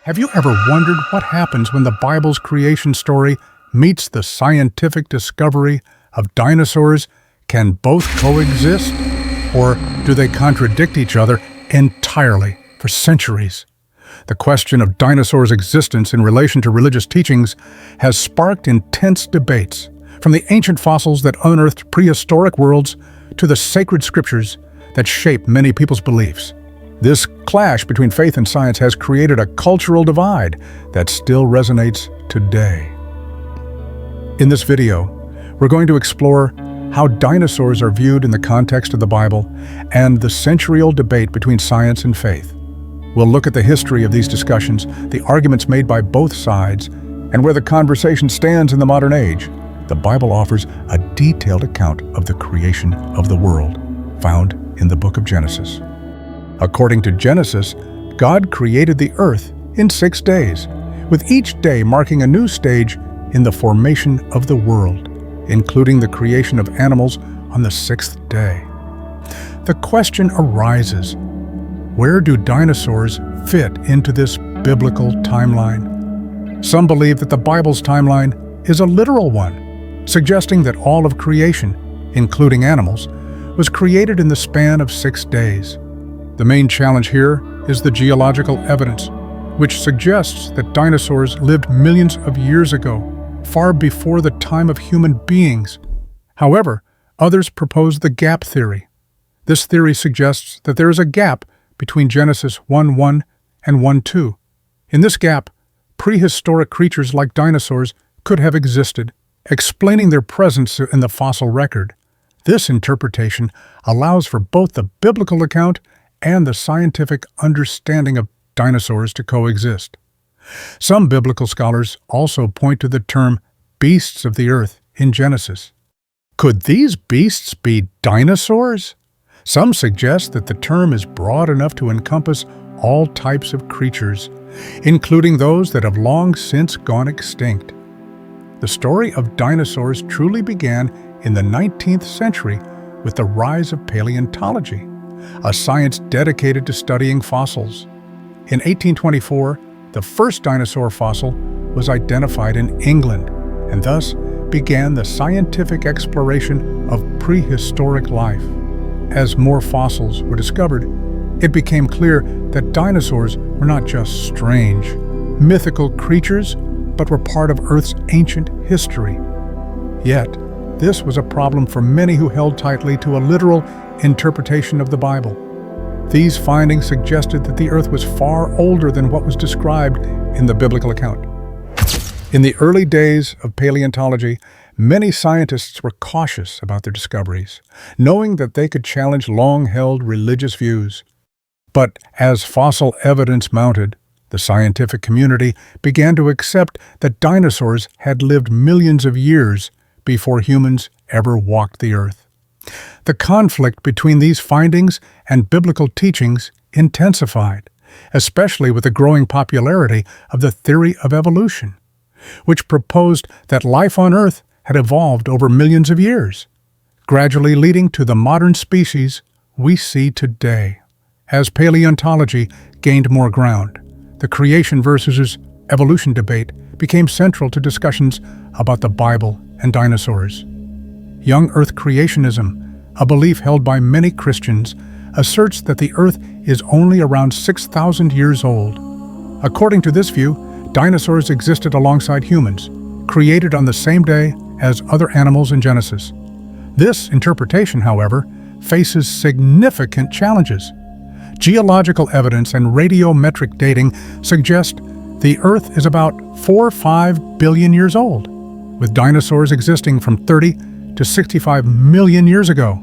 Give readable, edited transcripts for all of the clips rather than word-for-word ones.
Have you ever wondered what happens when the Bible's creation story meets the scientific discovery of dinosaurs? Can both coexist? Or do they contradict each other entirely for centuries? The question of dinosaurs' existence in relation to religious teachings has sparked intense debates, from the ancient fossils that unearthed prehistoric worlds to the sacred scriptures that shape many people's beliefs. This clash between faith and science has created a cultural divide that still resonates today. In this video, we're going to explore how dinosaurs are viewed in the context of the Bible and the century-old debate between science and faith. We'll look at the history of these discussions, the arguments made by both sides, and where the conversation stands in the modern age. The Bible offers a detailed account of the creation of the world, found in the book of Genesis. According to Genesis, God created the earth in 6 days, with each day marking a new stage in the formation of the world, including the creation of animals on the 6th day. The question arises, where do dinosaurs fit into this biblical timeline? Some believe that the Bible's timeline is a literal one, suggesting that all of creation, including animals, was created in the span of 6 days. The main challenge here is the geological evidence, which suggests that dinosaurs lived millions of years ago, far before the time of human beings. However, others propose the gap theory. This theory suggests that there is a gap between Genesis 1:1 and 1:2. In this gap, prehistoric creatures like dinosaurs could have existed, explaining their presence in the fossil record. This interpretation allows for both the biblical account and the scientific understanding of dinosaurs to coexist. Some biblical scholars also point to the term beasts of the earth in Genesis. Could these beasts be dinosaurs? Some suggest that the term is broad enough to encompass all types of creatures, including those that have long since gone extinct. The story of dinosaurs truly began in the 19th century with the rise of paleontology, a science dedicated to studying fossils. In 1824, the first dinosaur fossil was identified in England, and thus began the scientific exploration of prehistoric life. As more fossils were discovered, it became clear that dinosaurs were not just strange, mythical creatures, but were part of Earth's ancient history. Yet, this was a problem for many who held tightly to a literal interpretation of the Bible. These findings suggested that the Earth was far older than what was described in the biblical account. In the early days of paleontology, many scientists were cautious about their discoveries, knowing that they could challenge long-held religious views. But as fossil evidence mounted, the scientific community began to accept that dinosaurs had lived millions of years before humans ever walked the earth. The conflict between these findings and biblical teachings intensified, especially with the growing popularity of the theory of evolution, which proposed that life on Earth had evolved over millions of years, gradually leading to the modern species we see today. As paleontology gained more ground, the creation versus evolution debate became central to discussions about the Bible and dinosaurs. Young Earth creationism, a belief held by many Christians, asserts that the Earth is only around 6,000 years old. According to this view, dinosaurs existed alongside humans, created on the same day as other animals in Genesis. This interpretation, however, faces significant challenges. Geological evidence and radiometric dating suggest the Earth is about 4-5 billion years old, with dinosaurs existing from 30 to 65 million years ago.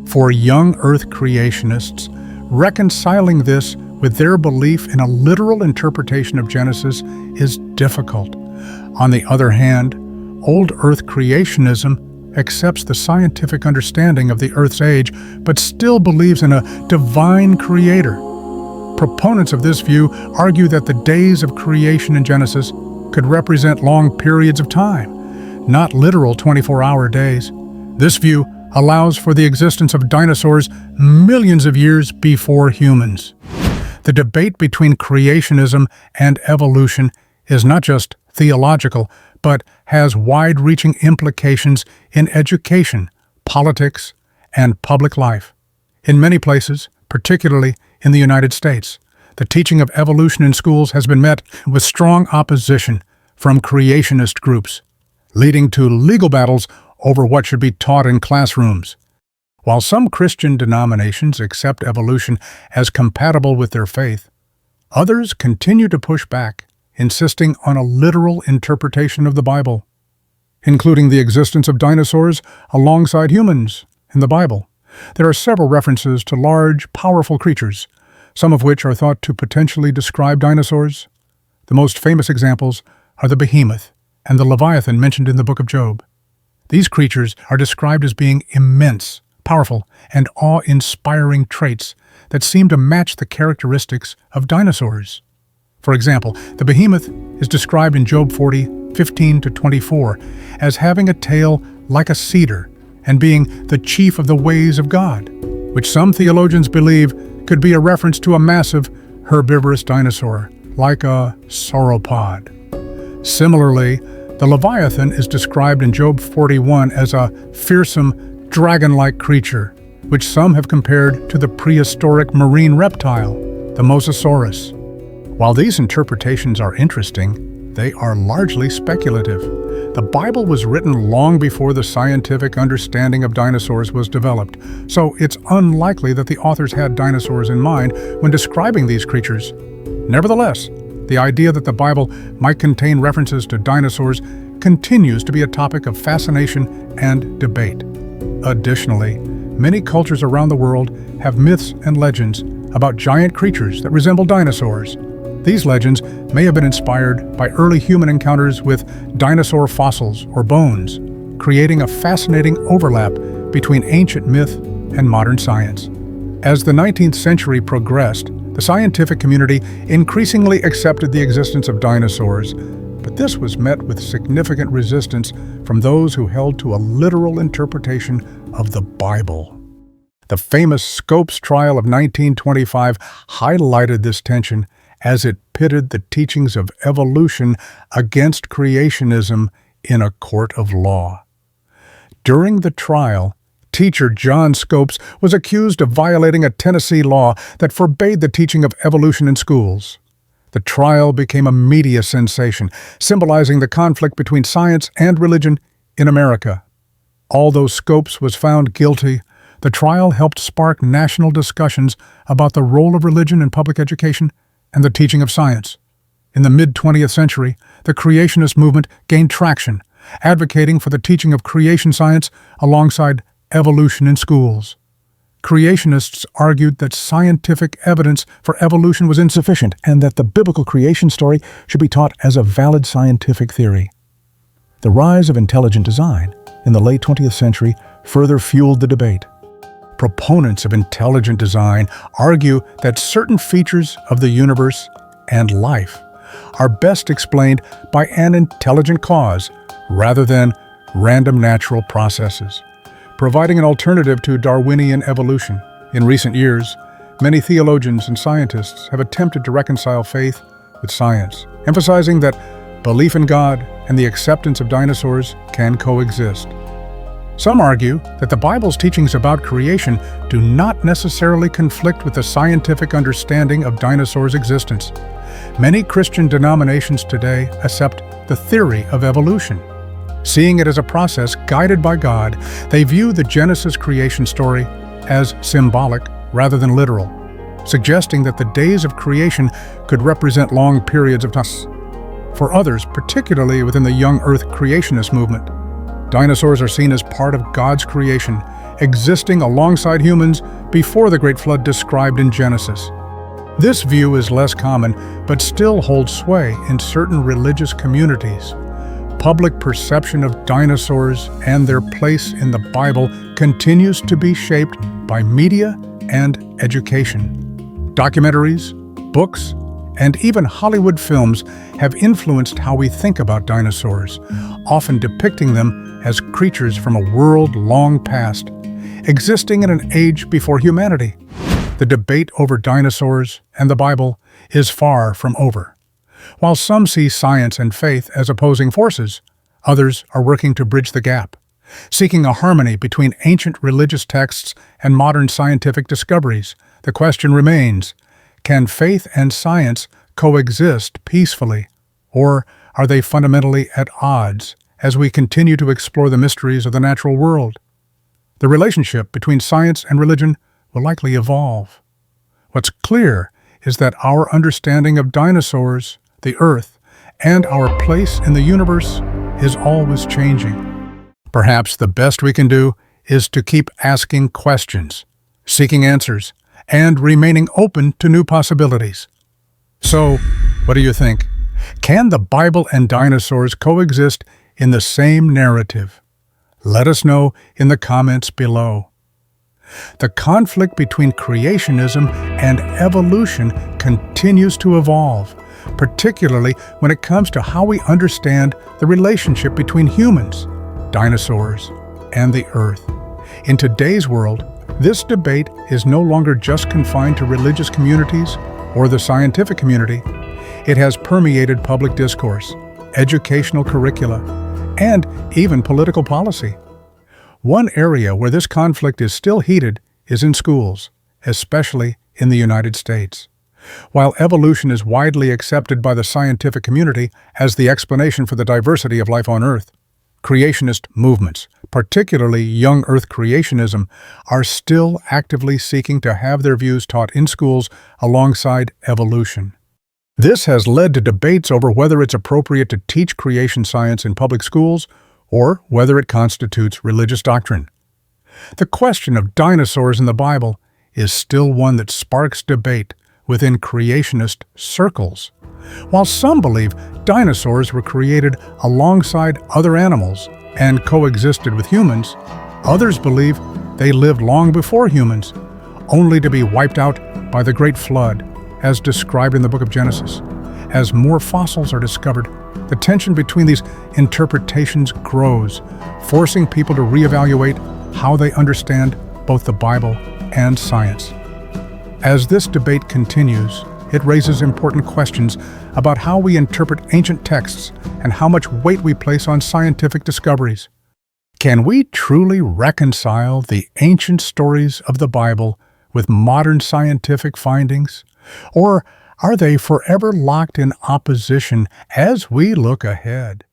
For young Earth creationists, reconciling this with their belief in a literal interpretation of Genesis is difficult. On the other hand, old Earth creationism accepts the scientific understanding of the Earth's age, but still believes in a divine creator. Proponents of this view argue that the days of creation in Genesis could represent long periods of time, not literal 24-hour days. This view allows for the existence of dinosaurs millions of years before humans. The debate between creationism and evolution is not just theological, but has wide-reaching implications in education, politics, and public life. In many places, particularly in the United States, the teaching of evolution in schools has been met with strong opposition from creationist groups, leading to legal battles over what should be taught in classrooms. While some Christian denominations accept evolution as compatible with their faith, others continue to push back, insisting on a literal interpretation of the Bible, including the existence of dinosaurs alongside humans in the Bible. There are several references to large, powerful creatures, some of which are thought to potentially describe dinosaurs. The most famous examples are the behemoth and the leviathan mentioned in the book of Job. These creatures are described as being immense, powerful, and awe-inspiring traits that seem to match the characteristics of dinosaurs. For example, the behemoth is described in Job 40:15-24 as having a tail like a cedar and being the chief of the ways of God, which some theologians believe could be a reference to a massive herbivorous dinosaur, like a sauropod. Similarly, the leviathan is described in Job 41 as a fearsome, dragon-like creature, which some have compared to the prehistoric marine reptile, the Mosasaurus. While these interpretations are interesting, they are largely speculative. The Bible was written long before the scientific understanding of dinosaurs was developed, so it's unlikely that the authors had dinosaurs in mind when describing these creatures. Nevertheless, the idea that the Bible might contain references to dinosaurs continues to be a topic of fascination and debate. Additionally, many cultures around the world have myths and legends about giant creatures that resemble dinosaurs. These legends may have been inspired by early human encounters with dinosaur fossils or bones, creating a fascinating overlap between ancient myth and modern science. As the 19th century progressed, the scientific community increasingly accepted the existence of dinosaurs, but this was met with significant resistance from those who held to a literal interpretation of the Bible. The famous Scopes trial of 1925 highlighted this tension as it pitted the teachings of evolution against creationism in a court of law. During the trial, teacher John Scopes was accused of violating a Tennessee law that forbade the teaching of evolution in schools. The trial became a media sensation, symbolizing the conflict between science and religion in America. Although Scopes was found guilty, the trial helped spark national discussions about the role of religion in public education and the teaching of science. In the mid-20th century, the creationist movement gained traction, advocating for the teaching of creation science alongside evolution in schools. Creationists argued that scientific evidence for evolution was insufficient and that the biblical creation story should be taught as a valid scientific theory. The rise of intelligent design in the late 20th century further fueled the debate. Proponents of intelligent design argue that certain features of the universe and life are best explained by an intelligent cause rather than random natural processes, providing an alternative to Darwinian evolution. In recent years, many theologians and scientists have attempted to reconcile faith with science, emphasizing that belief in God and the acceptance of dinosaurs can coexist. Some argue that the Bible's teachings about creation do not necessarily conflict with the scientific understanding of dinosaurs' existence. Many Christian denominations today accept the theory of evolution. Seeing it as a process guided by God, they view the Genesis creation story as symbolic rather than literal, suggesting that the days of creation could represent long periods of time. For others, particularly within the young Earth creationist movement, dinosaurs are seen as part of God's creation, existing alongside humans before the Great Flood described in Genesis. This view is less common, but still holds sway in certain religious communities. Public perception of dinosaurs and their place in the Bible continues to be shaped by media and education. Documentaries, books, and even Hollywood films have influenced how we think about dinosaurs, often depicting them as creatures from a world long past, existing in an age before humanity. The debate over dinosaurs and the Bible is far from over. While some see science and faith as opposing forces, others are working to bridge the gap, seeking a harmony between ancient religious texts and modern scientific discoveries. The question remains, can faith and science coexist peacefully, or are they fundamentally at odds as we continue to explore the mysteries of the natural world? The relationship between science and religion will likely evolve. What's clear is that our understanding of dinosaurs, the Earth, and our place in the universe is always changing. Perhaps the best we can do is to keep asking questions, seeking answers, and remaining open to new possibilities. So, what do you think? Can the Bible and dinosaurs coexist in the same narrative? Let us know in the comments below. The conflict between creationism and evolution continues to evolve, particularly when it comes to how we understand the relationship between humans, dinosaurs, and the Earth. In today's world, this debate is no longer just confined to religious communities or the scientific community. It has permeated public discourse, educational curricula, and even political policy. One area where this conflict is still heated is in schools, especially in the United States. While evolution is widely accepted by the scientific community as the explanation for the diversity of life on Earth, creationist movements, particularly young Earth creationism, are still actively seeking to have their views taught in schools alongside evolution. This has led to debates over whether it's appropriate to teach creation science in public schools or whether it constitutes religious doctrine. The question of dinosaurs in the Bible is still one that sparks debate within creationist circles. While some believe dinosaurs were created alongside other animals and coexisted with humans, others believe they lived long before humans, only to be wiped out by the Great Flood, as described in the book of Genesis. As more fossils are discovered, the tension between these interpretations grows, forcing people to reevaluate how they understand both the Bible and science. As this debate continues, it raises important questions about how we interpret ancient texts and how much weight we place on scientific discoveries. Can we truly reconcile the ancient stories of the Bible with modern scientific findings? Or are they forever locked in opposition as we look ahead?